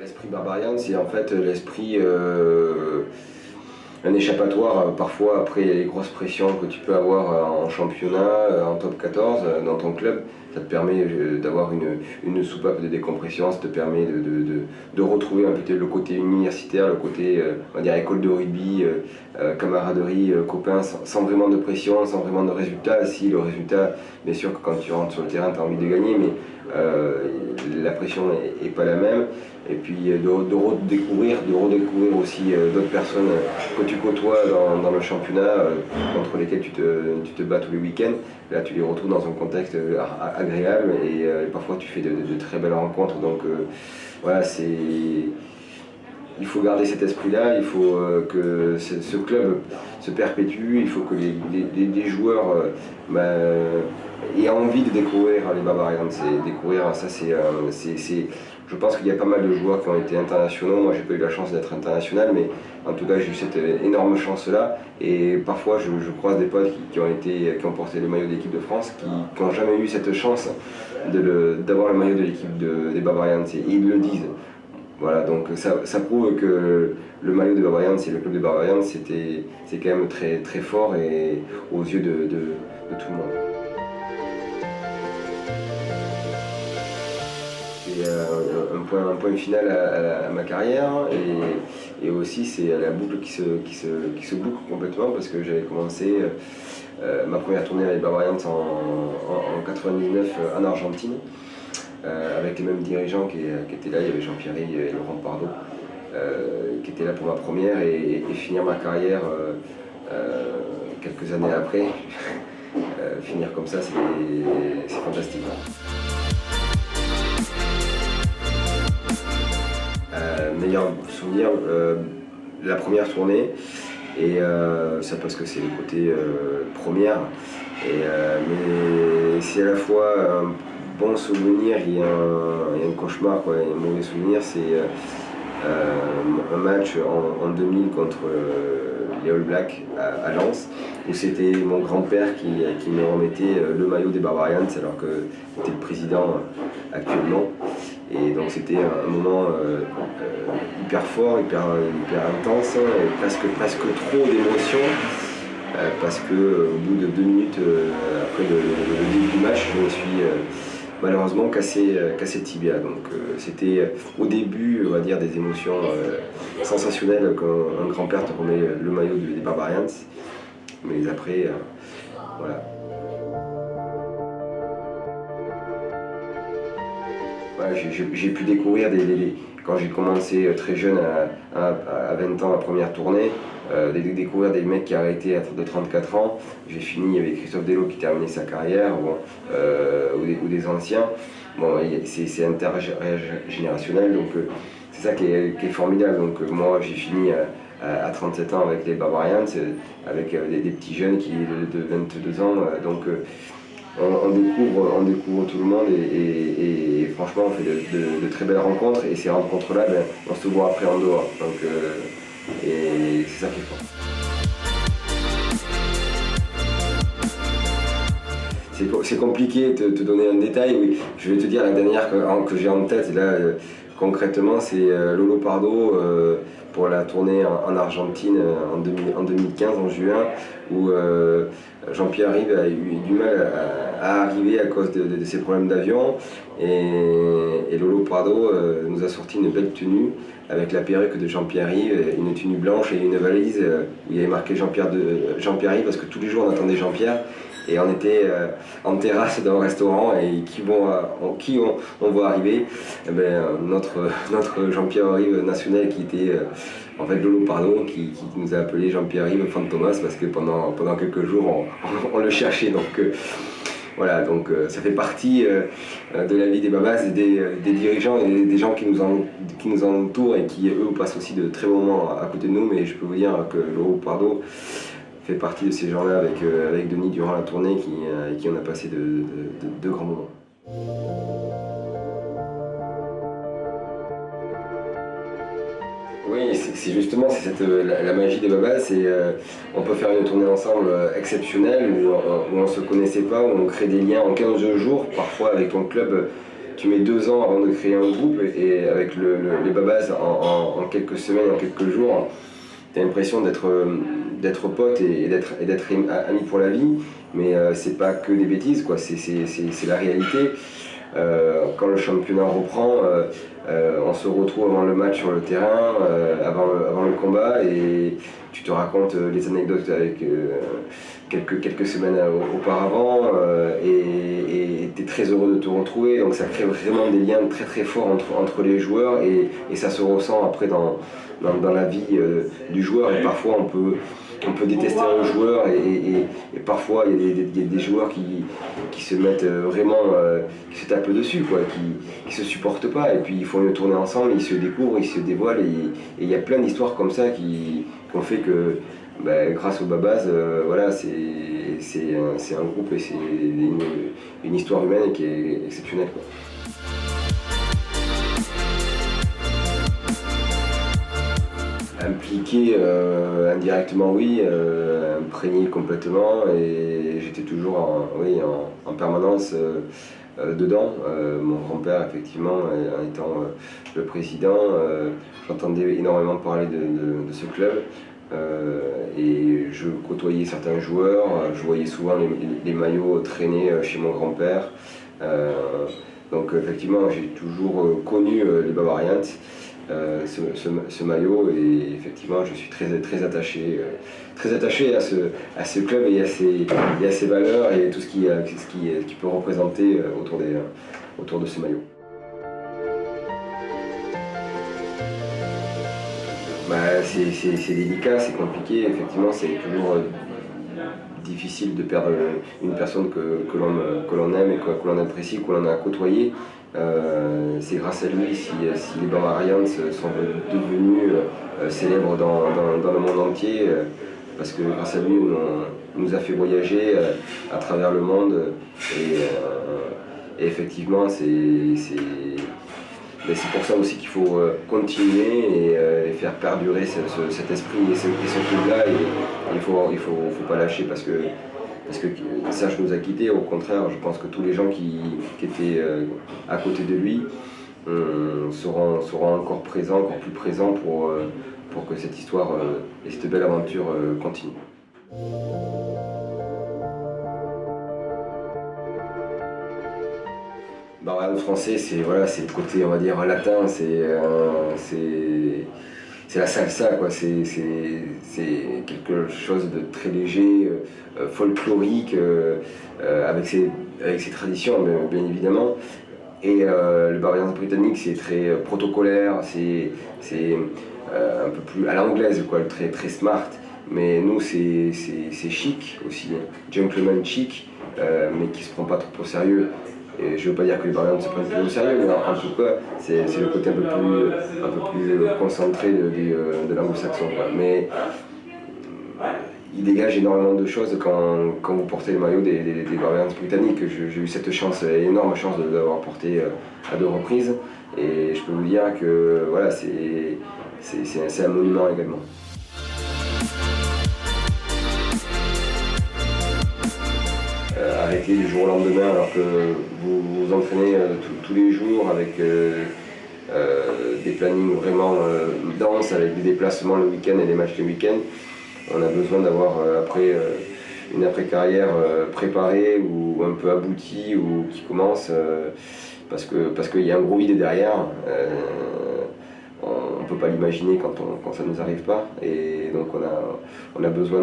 L'esprit Barbarian, c'est en fait l'esprit, un échappatoire parfois après les grosses pressions que tu peux avoir en championnat, en top 14 dans ton club. Ça te permet d'avoir une soupape de décompression, ça te permet de retrouver un peu le côté universitaire, le côté on va dire école de rugby, camaraderie, copains, sans vraiment de pression, sans vraiment de résultat. Si le résultat, bien sûr que quand tu rentres sur le terrain, tu as envie de gagner, mais la pression n'est pas la même. Et puis de redécouvrir aussi d'autres personnes que tu côtoies dans le championnat, contre lesquelles tu te bats tous les week-ends. Là, tu les retrouves dans un contexte agréable et parfois tu fais de très belles rencontres. Donc voilà, il faut garder cet esprit-là, il faut que ce club se perpétue, il faut que les joueurs aient envie de découvrir les Barbarians. Je pense qu'il y a pas mal de joueurs qui ont été internationaux. Moi, j'ai pas eu la chance d'être international, mais en tout cas, j'ai eu cette énorme chance-là. Et parfois, je croise des potes qui ont porté le maillot d'équipe de France, qui n'ont jamais eu cette chance d'avoir le maillot de l'équipe des Barbarians. Et ils le disent. Voilà, donc ça prouve que le maillot des Barbarians et le club des Barbarians, c'est quand même très, très fort et aux yeux de tout le monde. C'est un point final à ma carrière et aussi c'est la boucle qui se boucle complètement parce que j'avais commencé ma première tournée avec les Barbarians en 99 en Argentine. Avec les mêmes dirigeants qui étaient là, il y avait Jean-Pierre et Laurent Pardo qui étaient là pour ma première et finir ma carrière quelques années après, finir comme ça c'est fantastique. Meilleur souvenir, la première tournée et ça parce que c'est le côté première mais c'est à la fois bon souvenir, il y a un cauchemar, quoi, un mauvais souvenir, c'est un match en 2000 contre les All Blacks à Lens, où c'était mon grand-père qui me remettait le maillot des Barbarians alors que j'étais le président actuellement. Et donc c'était un moment hyper fort, hyper intense, et presque trop d'émotions. Parce qu'au bout de 2 minutes après le début du match, je me suis malheureusement cassé le tibia. Donc c'était au début, on va dire, des émotions sensationnelles quand un grand-père te remet le maillot des Barbarians. Mais après, voilà. Ouais, j'ai pu découvrir quand j'ai commencé très jeune, à 20 ans, la première tournée, découvrir des mecs qui arrêtaient de 34 ans. J'ai fini avec Christophe Delot qui terminait sa carrière, ou des anciens. Bon, c'est intergénérationnel, donc c'est ça qui est formidable. Donc moi, j'ai fini à 37 ans avec les Barbarians, avec des petits jeunes de 22 ans. Donc on découvre tout le monde et franchement on fait de très belles rencontres et ces rencontres-là, on se voit après en dehors. Donc, et c'est ça qui est fort. C'est compliqué de te donner un détail, oui. Je vais te dire la dernière que j'ai en tête, là, concrètement, c'est Lolo Pardo pour la tournée en Argentine en 2015, en juin, où Jean-Pierre Rive a eu du mal à arriver à cause de ses problèmes d'avion. Et Lolo Pardo nous a sorti une belle tenue avec la perruque de Jean-Pierre Rive, une tenue blanche et une valise où il y avait marqué Jean-Pierre Rive parce que tous les jours on attendait Jean-Pierre. Et on était en terrasse d'un restaurant et qui on voit arriver, notre Jean-Pierre Rive national qui était en fait Lolo Pardo qui nous a appelé Jean-Pierre Rive Fantomas parce que pendant quelques jours on le cherchait. Donc voilà, donc ça fait partie de la vie des Babas, des dirigeants et des gens qui nous entourent et qui eux passent aussi de très bons moments à côté de nous. Mais je peux vous dire que Lolo Pardo fait partie de ces gens-là avec Denis durant la tournée qui on a passé de grands moments. Oui, c'est justement la magie des Babas, on peut faire une tournée ensemble exceptionnelle où on ne se connaissait pas, où on crée des liens en 15 jours, parfois avec ton club tu mets 2 ans avant de créer un groupe et avec les Babas en quelques semaines, en quelques jours, tu as l'impression d'être pote et d'être ami pour la vie, mais c'est pas que des bêtises, quoi. C'est la réalité. Quand le championnat reprend, on se retrouve avant le match sur le terrain, avant le combat, et tu te racontes les anecdotes avec quelques semaines auparavant, et tu es très heureux de te retrouver. Donc ça crée vraiment des liens très très forts entre les joueurs, et ça se ressent après dans la vie du joueur. Et parfois on peut détester un joueur, et parfois il y a des joueurs qui se mettent vraiment, qui se tapent dessus, quoi, qui se supportent pas, et puis ils font une tournée ensemble, ils se découvrent, ils se dévoilent, et il y a plein d'histoires comme ça qui ont fait que grâce aux Babas, voilà, c'est un groupe, et c'est une histoire humaine qui est exceptionnelle, quoi. Impliqué indirectement, oui, imprégné complètement, et j'étais toujours en permanence dedans. Mon grand-père, effectivement, en étant le président, j'entendais énormément parler de ce club, et je côtoyais certains joueurs, je voyais souvent les maillots traîner chez mon grand-père. Donc effectivement, j'ai toujours connu les Bavarians. Ce maillot, et effectivement je suis très attaché à ce club et à ses valeurs et tout ce qui peut représenter autour de ce maillot. C'est délicat, c'est compliqué, effectivement c'est toujours difficile de perdre une personne que l'on aime et que l'on apprécie, que l'on a côtoyé. C'est grâce à lui si les Bavarians sont devenus célèbres dans le monde entier, parce que grâce à lui on nous a fait voyager à travers le monde, et effectivement c'est pour ça aussi qu'il faut continuer et faire perdurer cet esprit et ce club-là, et il faut pas lâcher, parce que Serge nous a quittés. Au contraire, je pense que tous les gens qui étaient à côté de lui seront encore présents, encore plus présents pour que cette histoire et cette belle aventure continuent. Le français, c'est le côté, on va dire, latin, c'est la salsa, quoi. C'est quelque chose de très léger, folklorique, avec ses traditions, bien évidemment. Et le Bavarian britannique, c'est très protocolaire, c'est un peu plus à l'anglaise, quoi, très, très smart. Mais nous, c'est chic aussi, hein. Gentleman chic, mais qui se prend pas trop au sérieux. Et je ne veux pas dire que les Bavarians se prennent plus au sérieux, mais en tout cas, c'est le côté un peu plus concentré de l'anglo-saxon, quoi. Mais il dégage énormément de choses quand vous portez le maillot des Bavarians britanniques. J'ai eu cette chance, énorme chance de l'avoir porté à 2 reprises, et je peux vous dire que voilà, c'est un monument également. Arrêter du jour au lendemain alors que vous vous entraînez tous les jours avec des plannings vraiment denses, avec des déplacements le week-end et des matchs le week-end. On a besoin d'avoir une après-carrière préparée ou un peu aboutie ou qui commence parce qu'il y a un gros vide derrière. On ne peut pas l'imaginer quand ça ne nous arrive pas, et donc on a besoin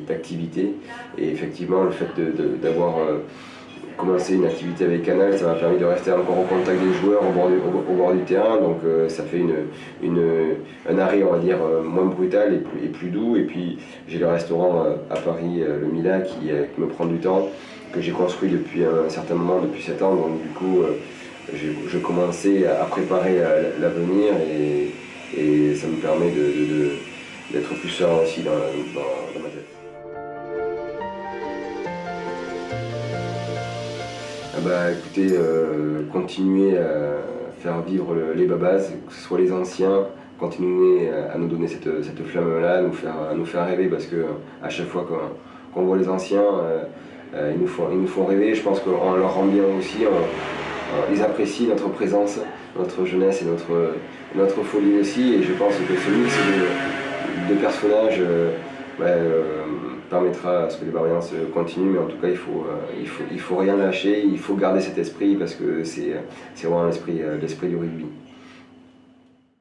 d'activité, et effectivement le fait d'avoir commencé une activité avec Canal, ça m'a permis de rester encore au contact des joueurs au bord du terrain, donc ça fait un arrêt, on va dire, moins brutal et plus doux. Et puis j'ai le restaurant à Paris, le Mila, qui me prend du temps, que j'ai construit depuis un certain moment, depuis 7 ans, donc du coup je commençais à préparer l'avenir, et ça me permet d'être plus serein aussi dans ma tête. Écoutez, continuer à faire vivre les Babas, que ce soit les anciens, continuer à nous donner cette flamme-là, à nous faire rêver, parce que à chaque fois qu'on voit les anciens, ils nous font rêver. Je pense qu'on leur rend bien aussi. Ils apprécient notre présence, notre jeunesse et notre folie aussi. Et je pense que ce mix de personnages permettra à ce que les variances continuent. Mais en tout cas, il faut rien lâcher. Il faut garder cet esprit parce que c'est vraiment l'esprit du rugby.